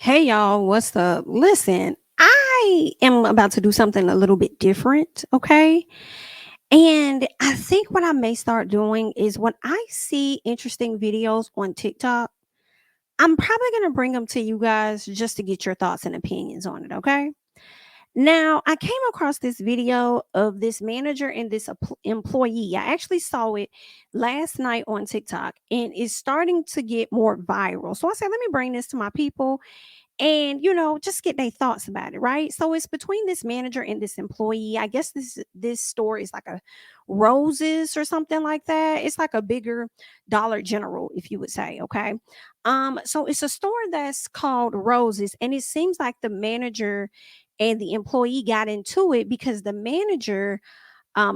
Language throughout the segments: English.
Hey y'all, what's up? Listen, I am about to do something a little bit different, okay? And I think what I may start doing is when I see interesting videos on TikTok, I'm probably going to bring them to you guys just to get your thoughts and opinions on it, okay? Now, I came across this video of this manager and this employee. I actually saw it last night on TikTok and it's starting to get more viral. So I said, let me bring this to my people and just get their thoughts about it, right? So it's between this manager and this employee. I guess this store is like a Roses or something like that. It's like a bigger Dollar General, if you would say. Okay. So it's a store that's called Roses, and it seems like the manager and the employee got into it because the manager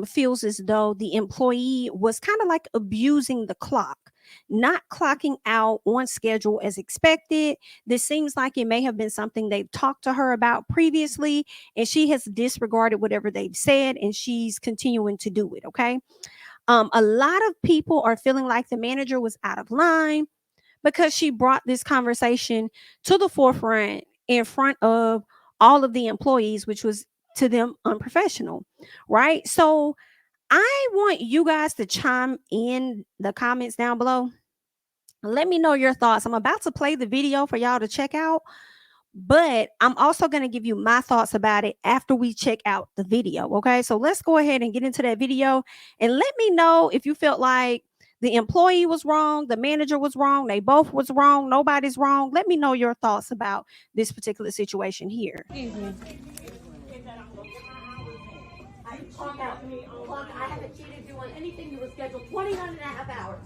feels as though the employee was kind of like abusing the clock, not clocking out on schedule as expected. This seems like it may have been something they've talked to her about previously, and she has disregarded whatever they've said, and she's continuing to do it. Okay. A lot of people are feeling like the manager was out of line because she brought this conversation to the forefront in front of all of the employees, which was to them unprofessional, right? So I want you guys to chime in the comments down below. Let me know your thoughts. I'm about to play the video for y'all to check out, but I'm also going to give you my thoughts about it after we check out the video. Okay, so let's go ahead and get into that video and let me know if you felt like the employee was wrong, the manager was wrong, they both was wrong, nobody's wrong. Let me know your thoughts about this particular situation here. I haven't cheated you on anything. You were scheduled 29 and a half hours.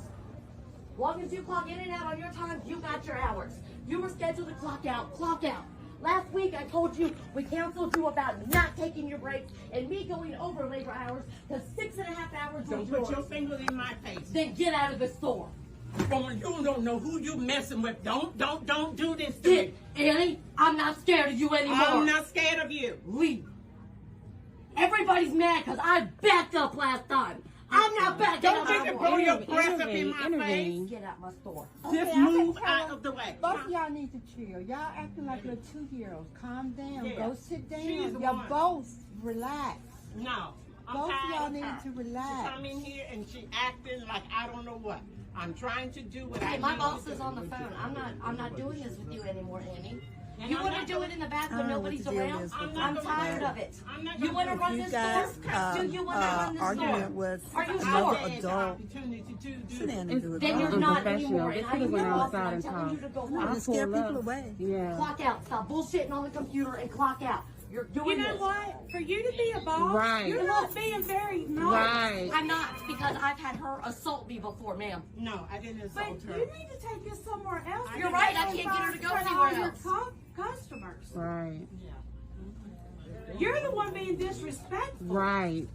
Long as you clock in and out on your time, you got your hours. You were scheduled to clock out, clock out. Last week I told you we canceled you about not taking your breaks and me going over labor hours because 6.5 hours Don't put your finger in my face. Then get out of the store. Woman, you don't know who you messing with. Don't do this to me. Annie, I'm not scared of you anymore. I'm not scared of you. Leave. Everybody's mad because I backed up last time. I'm not backing up. Don't you can blow your breath up in my face. Get out my store. Just move out of the way. Both of y'all need to chill. Y'all acting like little two heroes. Calm down. Yeah. Go sit down. She's the Y'all one. both relax. No. I'm Both of tired y'all of need her. to relax. She come in here and she acting like I don't know what. I'm trying to do what I Hey, my need boss to is do. on the phone. I'm not doing this with you anymore, Annie. And You I'm want to not do gonna- it in the back I when don't know nobody's what the deal around? is with I'm that. tired of it. I'm not You gonna want to do run You this got store? Do you want to run this argument store? with Are you another sure? adult. Opportunity to do Sit down this. and do it. Then you're alone. not anymore, and I am your went boss, outside and I'm and telling you talked. to go You home. just scare people away. Yeah. Clock out. Stop bullshitting on the computer and clock out. You're doing You know this. what? For you to be a boss, Right. you're not being very nice. Right. I'm not, because I've had her assault me before, ma'am. No, I didn't But insult you her. need to take this somewhere else. You're right, I can't get her to go For anywhere all your else. customers. Right. You're the one being disrespectful. Right.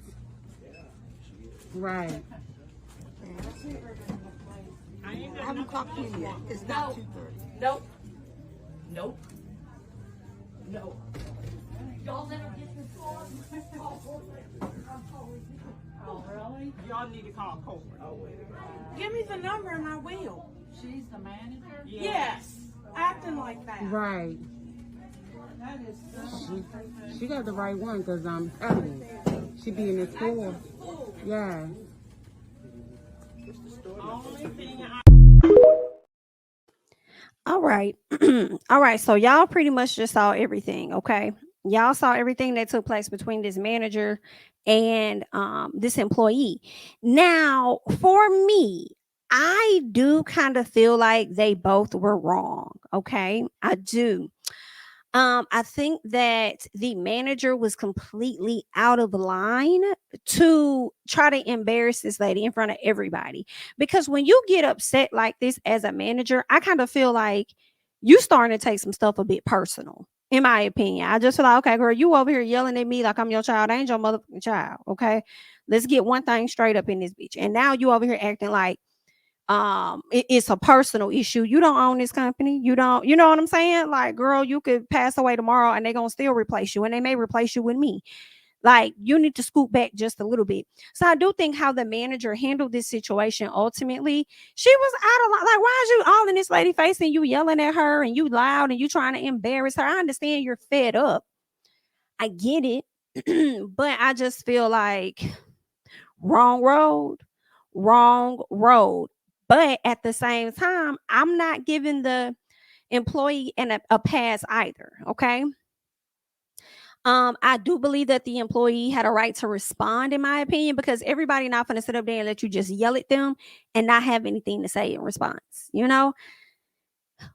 Right. I ain't I got haven't nothing clocked in yet. It's No. not 2:30. Nope. Nope. No. Y'all let her get this on. Oh, really? Y'all need to call corporate. Give me the number and I will. She's the manager? Yes. Acting like that. Right. She got the right one because I'm telling you. She be in the store. Yeah. Only thing I All right. All right. So y'all pretty much just saw everything. Okay. Y'all saw everything that took place between this manager and this employee. Now, for me, I do kind of feel like they both were wrong. Okay. I do. I think that the manager was completely out of line to try to embarrass this lady in front of everybody. Because when you get upset like this as a manager, I kind of feel like you starting to take some stuff a bit personal. In my opinion, I just feel like, okay, girl, you over here yelling at me like I'm your child. I ain't your motherfucking child. Okay, let's get one thing straight up in this bitch. And now you over here acting like it's a personal issue. You don't own this company. You don't, you know what I'm saying? Like, girl, you could pass away tomorrow and they're gonna still replace you, and they may replace you with me. Like, you need to scoot back just a little bit. So I do think how the manager handled this situation ultimately, she was out of line. Like, why is you all in this lady face and you yelling at her and you loud and you trying to embarrass her? I understand you're fed up. I get it. But I just feel like wrong road, wrong road. But at the same time, I'm not giving the employee a pass either. Okay. I do believe that the employee had a right to respond, in my opinion, because everybody not gonna sit up there and let you just yell at them and not have anything to say in response.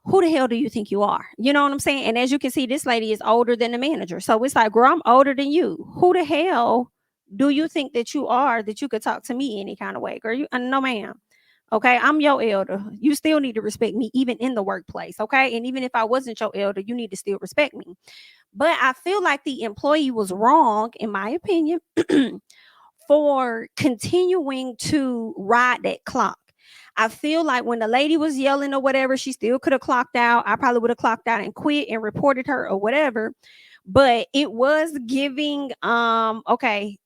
Who the hell do you think you are? You know what I'm saying? And as you can see, this lady is older than the manager. So it's like, girl, I'm older than you. Who the hell do you think that you are that you could talk to me any kind of way? Girl, no, ma'am. Okay, I'm your elder. You still need to respect me, even in the workplace. Okay, and even if I wasn't your elder, you need to still respect me. But I feel like the employee was wrong, in my opinion, for continuing to ride that clock. I feel like when the lady was yelling or whatever, she still could have clocked out. I probably would have clocked out and quit and reported her or whatever. But it was giving, okay,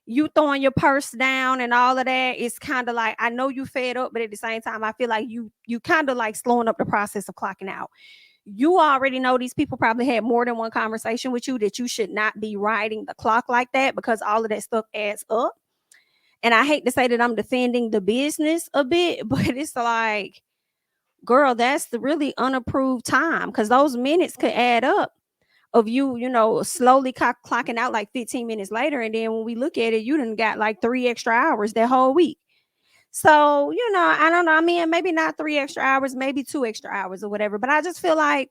you throwing your purse down and all of that. It's kind of like, I know you fed up, but at the same time, I feel like you kind of like slowing up the process of clocking out. You already know these people probably had more than one conversation with you, that you should not be riding the clock like that, because all of that stuff adds up. And I hate to say that I'm defending the business a bit, but it's like, girl, that's the really unapproved time, because those minutes could add up of you slowly clocking out like 15 minutes later. And then when we look at it, you done got like 3 extra hours that whole week. So, I don't know. I mean, maybe not 3 extra hours, maybe 2 extra hours or whatever. But I just feel like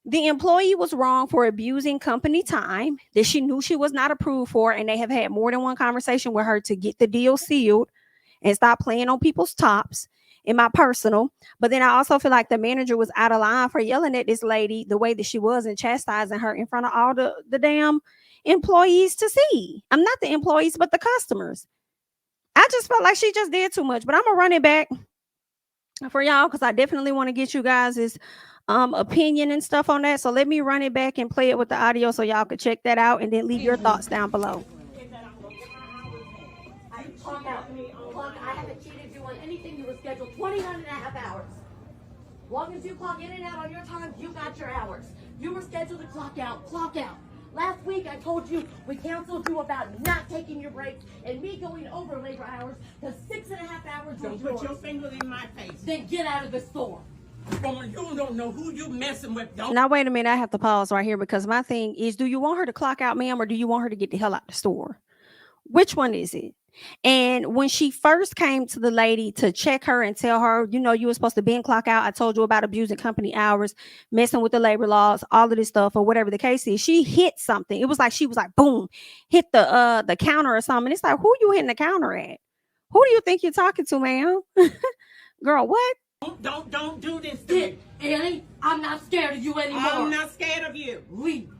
the employee was wrong for abusing company time that she knew she was not approved for. And they have had more than one conversation with her to get the deal sealed and stop playing on people's tops, in my personal. But then I also feel like the manager was out of line for yelling at this lady the way that she was and chastising her in front of all the damn employees to see. I'm not the employees, but the customers. I just felt like she just did too much. But I'm gonna run it back for y'all, because I definitely want to get you guys' opinion and stuff on that. So let me run it back and play it with the audio so y'all can check that out, and then leave your thoughts down below. Clock out. Clock. I haven't cheated you on anything. You were scheduled 29 and a half hours. Long as you clock in and out on your time, you got your hours. You were scheduled to clock out. Clock out. Last week I told you we counseled you about not taking your breaks and me going over labor hours because 6.5 hours was Don't put your finger in my face. Then get out of the store. Woman, you don't know who you messing with. Don't. Now, wait a minute. I have to pause right here, because my thing is, do you want her to clock out, ma'am, or do you want her to get the hell out the store? Which one is it? And when she first came to the lady to check her and tell her, you were supposed to be in clock out. I told you about abusing company hours, messing with the labor laws, all of this stuff, or whatever the case is. She hit something. It was like she was like, boom, hit the counter or something. It's like, who you hitting the counter at? Who do you think you're talking to, ma'am? Girl, what? Don't do this to me. Annie, I'm not scared of you anymore. I'm not scared of you. Leave.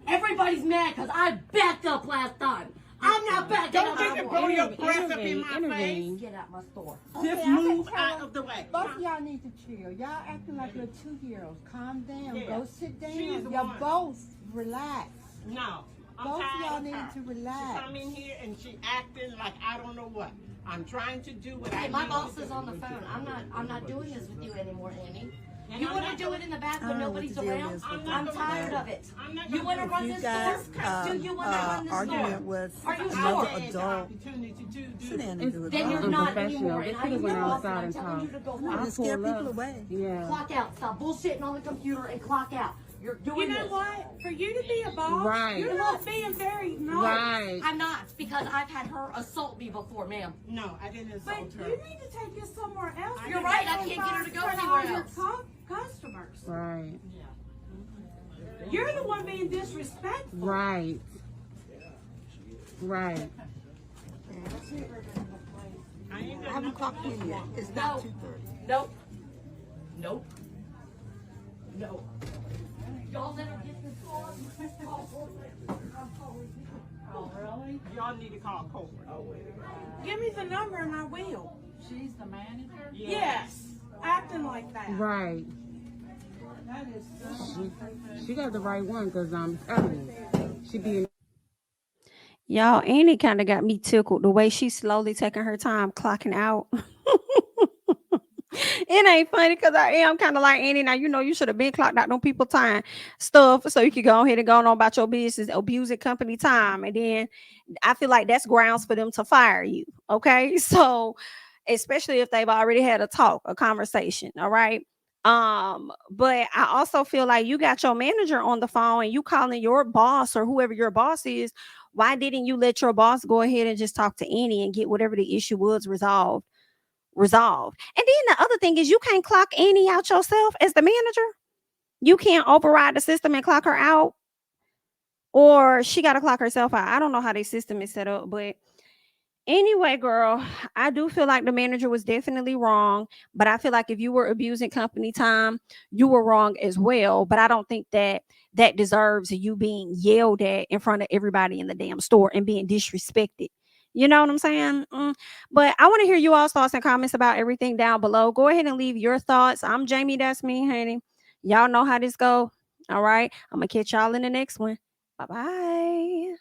Everybody's mad because I backed up last time. I'm not backing Don't up you anymore. blow your breath up in my Intervene. face. Get out my store. Just I can move tell out of the way. Both of y'all need to chill. Y'all acting like little 2-year-olds. Calm down. Yeah. Go sit down. She's the Y'all one. both relax. No. I'm Both of tired y'all of need her. to relax. She come in here and she acting like I don't know what. I'm trying to do what I Hey, my need boss to is do. on the phone. I'm not doing this with you anymore, Annie. And You I'm want not to do it in the back I when don't know nobody's what the deal around? is with I'm that. not I'm gonna tired do of it. I'm not You gonna want to do run You this guys store? Do you want to run this arguing store? with Are you another sure? I had the adult. opportunity to do Sit down and this. do it. Then you're alone. not Unprofessional. anymore. They And I could've am went your boss, outside and I'm and telling you talked. to go No, home. just scare pull up. people away. Yeah. Clock out. Stop bullshitting on the computer and clock out. You're doing You know this. what? For you to be a boss, Right. you're not being very nice. Right. I'm not, because I've had her assault me before, ma'am. No, I didn't But insult you her. need to take this somewhere else. You're right, I can't get her to go For all anywhere your else. Customers. Right. You're the one being disrespectful. Right. Right. I ain't I got haven't nothing clocked else in to yet. want. It's not No. 2:30. Nope. Nope. No. Y'all let her get this far. Oh, really? Y'all need to call corporate. Give me the number and I will. She's the manager? Yes. Acting like that. Right. That is so She got the right one, because I'm telling you, she be in Y'all, Annie kind of got me tickled the way she's slowly taking her time clocking out. It ain't funny because I am kind of like Annie. Now, you should have been clocked out on people time stuff so you could go ahead and go on about your business, abusing company time. And then I feel like that's grounds for them to fire you. Okay. So, especially if they've already had a talk, a conversation. All right. But I also feel like you got your manager on the phone and you calling your boss or whoever your boss is. Why didn't you let your boss go ahead and just talk to Annie and get whatever the issue was resolved? And then the other thing is you can't clock Annie out yourself as the manager. You can't override the system and clock her out, or she got to clock herself out. I don't know how their system is set up, but anyway, girl, I do feel like the manager was definitely wrong, but I feel like if you were abusing company time, you were wrong as well. But I don't think that that deserves you being yelled at in front of everybody in the damn store and being disrespected. You know what I'm saying? But I want to hear you all's thoughts and comments about everything down below. Go ahead and leave your thoughts. I'm Jamie. That's me, honey. Y'all know how this go. All right. I'm going to catch y'all in the next one. Bye-bye.